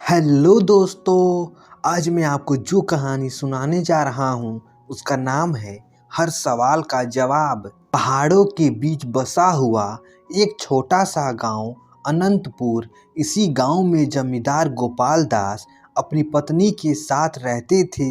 Hello दोस्तों। आज मैं आपको जो कहानी सुनाने जा रहा हूँ उसका नाम है हर सवाल का जवाब। पहाड़ों के बीच बसा हुआ एक छोटा सा गांव अनंतपुर। इसी गांव में जमींदार गोपाल दास अपनी पत्नी के साथ रहते थे।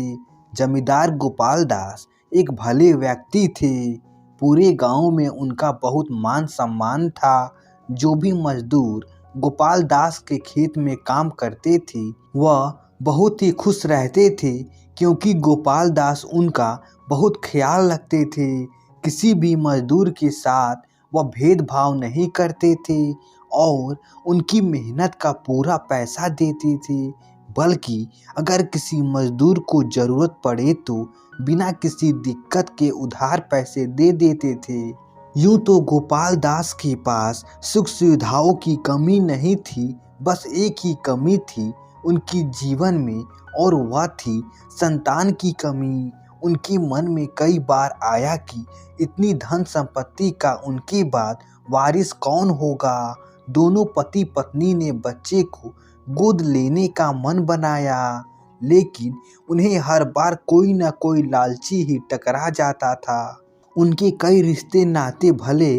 जमींदार गोपाल दास एक भले व्यक्ति थे। पूरे गांव में उनका बहुत मान सम्मान था। जो भी मजदूर गोपाल दास के खेत में काम करते थे वह बहुत ही खुश रहते थे, क्योंकि गोपाल दास उनका बहुत ख्याल रखते थे। किसी भी मजदूर के साथ वह भेदभाव नहीं करते थे और उनकी मेहनत का पूरा पैसा देते थे। बल्कि अगर किसी मजदूर को ज़रूरत पड़े तो बिना किसी दिक्कत के उधार पैसे दे देते थे। यूं तो गोपाल दास के पास सुख सुविधाओं की कमी नहीं थी, बस एक ही कमी थी उनकी जीवन में, और वह थी संतान की कमी। उनके मन में कई बार आया कि इतनी धन संपत्ति का उनके बाद वारिस कौन होगा। दोनों पति पत्नी ने बच्चे को गोद लेने का मन बनाया, लेकिन उन्हें हर बार कोई न कोई लालची ही टकरा जाता था। उनके कई रिश्ते नाते भले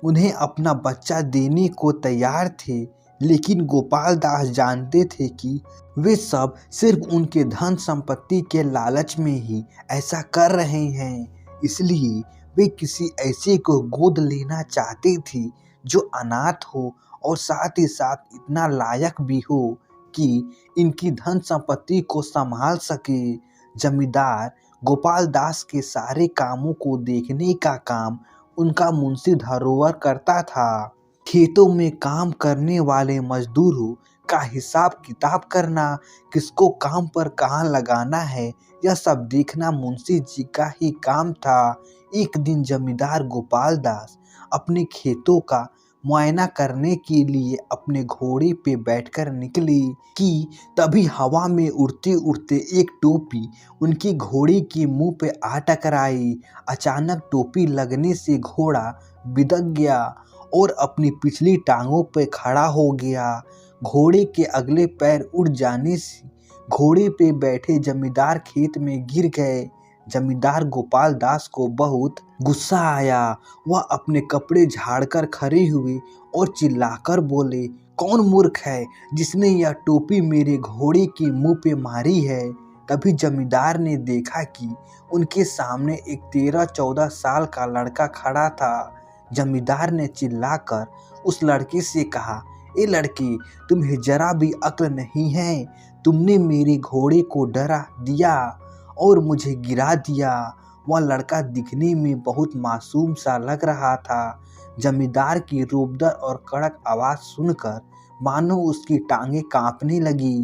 उन्हें अपना बच्चा देने को तैयार थे, लेकिन गोपाल दास जानते थे कि वे सब सिर्फ उनके धन संपत्ति के लालच में ही ऐसा कर रहे हैं। इसलिए वे किसी ऐसे को गोद लेना चाहते थे जो अनाथ हो और साथ ही साथ इतना लायक भी हो कि इनकी धन संपत्ति को संभाल सके। जमींदार गोपाल दास के सारे कामों को देखने का काम उनका मुंशी धरोवर करता था। खेतों में काम करने वाले मजदूरों का हिसाब किताब करना, किसको काम पर कहाँ लगाना है, यह सब देखना मुंशी जी का ही काम था। एक दिन जमींदार गोपाल दास अपने खेतों का मुआयना करने के लिए अपने घोड़े पे बैठकर निकले कि तभी हवा में उड़ते उड़ते एक टोपी उनके घोड़े के मुंह पे आ टकराई। अचानक टोपी लगने से घोड़ा बिदक गया और अपनी पिछली टांगों पे खड़ा हो गया। घोड़े के अगले पैर उड़ जाने से घोड़े पे बैठे जमींदार खेत में गिर गए। जमींदार गोपाल दास को बहुत गुस्सा आया। वह अपने कपड़े झाड़कर खड़े हुए और चिल्लाकर बोले, कौन मूर्ख है जिसने यह टोपी मेरे घोड़े के मुंह पे मारी है। तभी जमींदार ने देखा कि उनके सामने एक 13-14 साल का लड़का खड़ा था। जमींदार ने चिल्लाकर उस लड़के से कहा, ए लड़के, तुम्हें जरा भी अक्ल नहीं है। तुमने मेरे घोड़े को डरा दिया और मुझे गिरा दिया। वह लड़का दिखने में बहुत मासूम सा लग रहा था। जमींदार की रोबदार और कड़क आवाज़ सुनकर मानो उसकी टांगें कांपने लगी।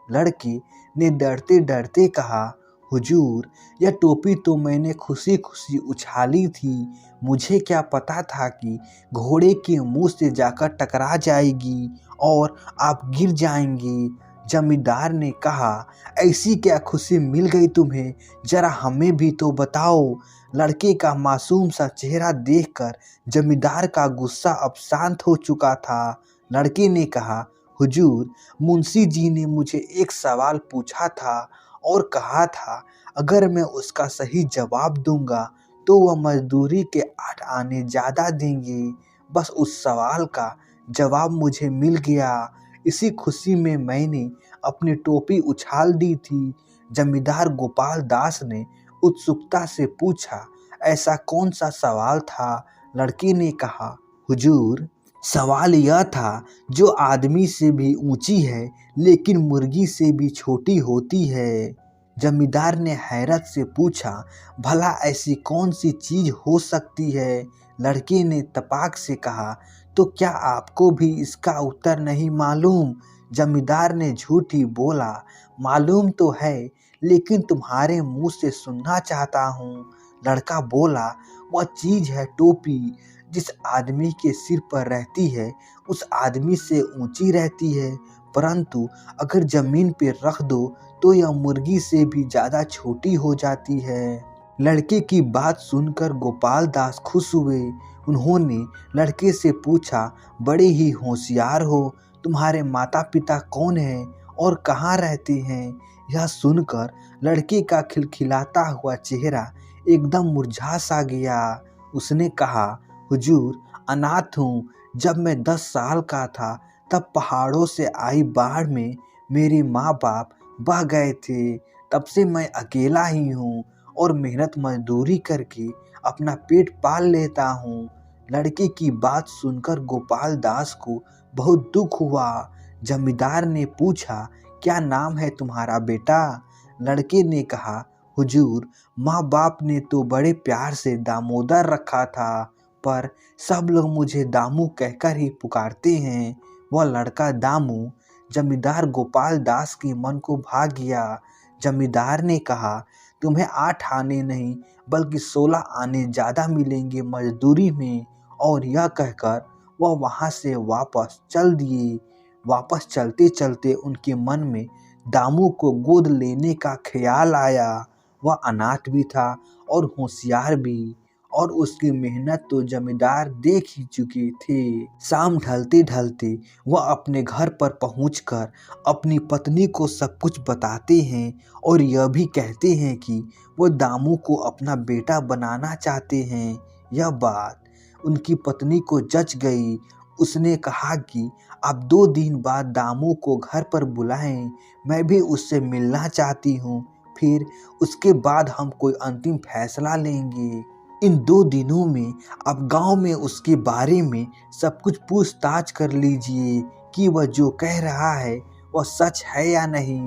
लड़के ने डरते डरते कहा, हुजूर, यह टोपी तो मैंने खुशी खुशी उछाली थी। मुझे क्या पता था कि घोड़े के मुंह से जाकर टकरा जाएगी और आप गिर जाएंगे। जमींदार ने कहा, ऐसी क्या खुशी मिल गई तुम्हें, जरा हमें भी तो बताओ। लड़के का मासूम सा चेहरा देखकर जमींदार का गुस्सा अब शांत हो चुका था। लड़के ने कहा, हुजूर, मुंशी जी ने मुझे एक सवाल पूछा था और कहा था अगर मैं उसका सही जवाब दूंगा तो वह मजदूरी के 8 आने ज़्यादा देंगे। बस उस सवाल का जवाब मुझे मिल गया। इसी खुशी में मैंने अपनी टोपी उछाल दी थी। जमींदार गोपाल दास ने उत्सुकता से पूछा, ऐसा कौन सा सवाल था। लड़के ने कहा, हुजूर, सवाल यह था जो आदमी से भी ऊंची है लेकिन मुर्गी से भी छोटी होती है। जमींदार ने हैरत से पूछा, भला ऐसी कौन सी चीज हो सकती है। लड़के ने तपाक से कहा, तो क्या आपको भी इसका उत्तर नहीं मालूम। जमींदार ने झूठ ही बोला, मालूम तो है लेकिन तुम्हारे मुंह से सुनना चाहता हूँ। लड़का बोला, वह चीज है टोपी। जिस आदमी के सिर पर रहती है उस आदमी से ऊंची रहती है, परंतु अगर जमीन पे रख दो तो यह मुर्गी से भी ज़्यादा छोटी हो जाती है। लड़के की बात सुनकर गोपाल दास खुश हुए। उन्होंने लड़के से पूछा, बड़े ही होशियार हो, तुम्हारे माता पिता कौन हैं और कहाँ रहते हैं? यह सुनकर लड़के का खिलखिलाता हुआ चेहरा एकदम मुरझा सा गया। उसने कहा, हुजूर, अनाथ हूँ। जब मैं 10 साल का था तब पहाड़ों से आई बाढ़ में मेरे माँ बाप बह गए थे। तब से मैं अकेला ही हूँ और मेहनत मजदूरी करके अपना पेट पाल लेता हूँ। लड़के की बात सुनकर गोपाल दास को बहुत दुख हुआ। जमींदार ने पूछा, क्या नाम है तुम्हारा बेटा? लड़के ने कहा, हुजूर, माँ बाप ने तो बड़े प्यार से दामोदर रखा था, पर सब लोग मुझे दामू कहकर ही पुकारते हैं। वह लड़का दामू जमींदार गोपाल दास के मन को भा गया। जमींदार ने कहा, तुम्हें 8 आने नहीं बल्कि 16 आने ज़्यादा मिलेंगे मजदूरी में। और यह कहकर वह वहाँ से वापस चल दिए। वापस चलते चलते उनके मन में दामू को गोद लेने का ख्याल आया। वह अनाथ भी था और होशियार भी, और उसकी मेहनत तो जमींदार देख ही चुके थे। शाम ढलते ढलते वह अपने घर पर पहुंचकर अपनी पत्नी को सब कुछ बताते हैं और यह भी कहते हैं कि वो दामू को अपना बेटा बनाना चाहते हैं। यह बात उनकी पत्नी को जच गई। उसने कहा कि आप 2 दिन बाद दामू को घर पर बुलाएं, मैं भी उससे मिलना चाहती हूँ। फिर उसके बाद हम कोई अंतिम फैसला लेंगे। इन 2 दिनों में आप गांव में उसके बारे में सब कुछ पूछताछ कर लीजिए कि वह जो कह रहा है वह सच है या नहीं।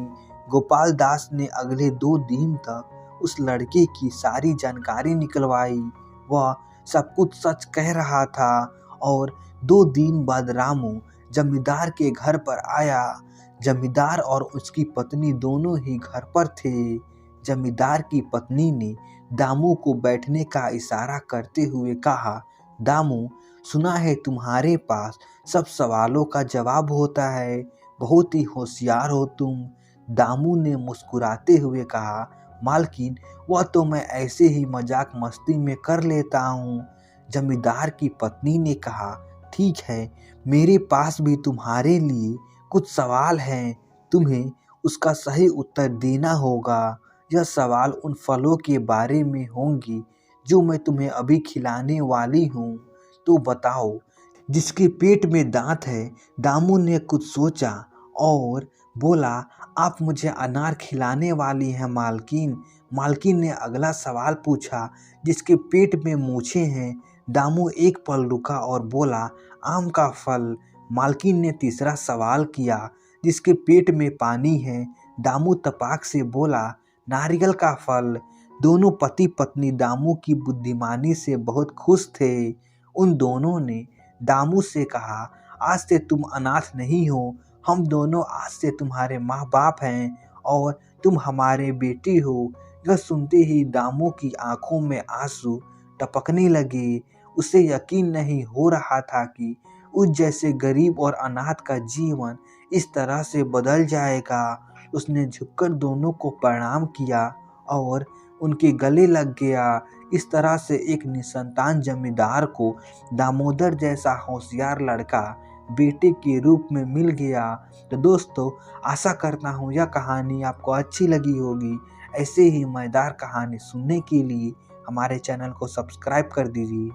गोपाल दास ने अगले 2 दिन तक उस लड़के की सारी जानकारी निकलवाई। वह सब कुछ सच कह रहा था। और 2 दिन बाद रामू जमींदार के घर पर आया। जमींदार और उसकी पत्नी दोनों ही घर पर थे। जमींदार की पत्नी ने दामू को बैठने का इशारा करते हुए कहा, दामू, सुना है तुम्हारे पास सब सवालों का जवाब होता है, बहुत ही होशियार हो तुम। दामू ने मुस्कुराते हुए कहा, मालकिन, वह तो मैं ऐसे ही मजाक मस्ती में कर लेता हूँ। जमींदार की पत्नी ने कहा, ठीक है, मेरे पास भी तुम्हारे लिए कुछ सवाल हैं, तुम्हें उसका सही उत्तर देना होगा। यह सवाल उन फलों के बारे में होंगे जो मैं तुम्हें अभी खिलाने वाली हूँ। तो बताओ, जिसके पेट में दांत है? दामू ने कुछ सोचा और बोला, आप मुझे अनार खिलाने वाली हैं मालकिन। मालकिन ने अगला सवाल पूछा, जिसके पेट में मूछें हैं? दामू एक पल रुका और बोला, आम का फल। मालकिन ने तीसरा सवाल किया, जिसके पेट में पानी है? दामू तपाक से बोला, नारियल का फल। दोनों पति पत्नी दामू की बुद्धिमानी से बहुत खुश थे। उन दोनों ने दामू से कहा, आज से तुम अनाथ नहीं हो, हम दोनों आज से तुम्हारे माँ बाप हैं और तुम हमारे बेटी हो। यह सुनते ही दामू की आंखों में आंसू टपकने लगे। उसे यकीन नहीं हो रहा था कि उस जैसे गरीब और अनाथ का जीवन इस तरह से बदल जाएगा। उसने झुककर दोनों को प्रणाम किया और उनके गले लग गया। इस तरह से एक निसंतान जमींदार को दामोदर जैसा होशियार लड़का बेटे के रूप में मिल गया। तो दोस्तों, आशा करता हूँ यह कहानी आपको अच्छी लगी होगी। ऐसे ही मज़ेदार कहानी सुनने के लिए हमारे चैनल को सब्सक्राइब कर दीजिए।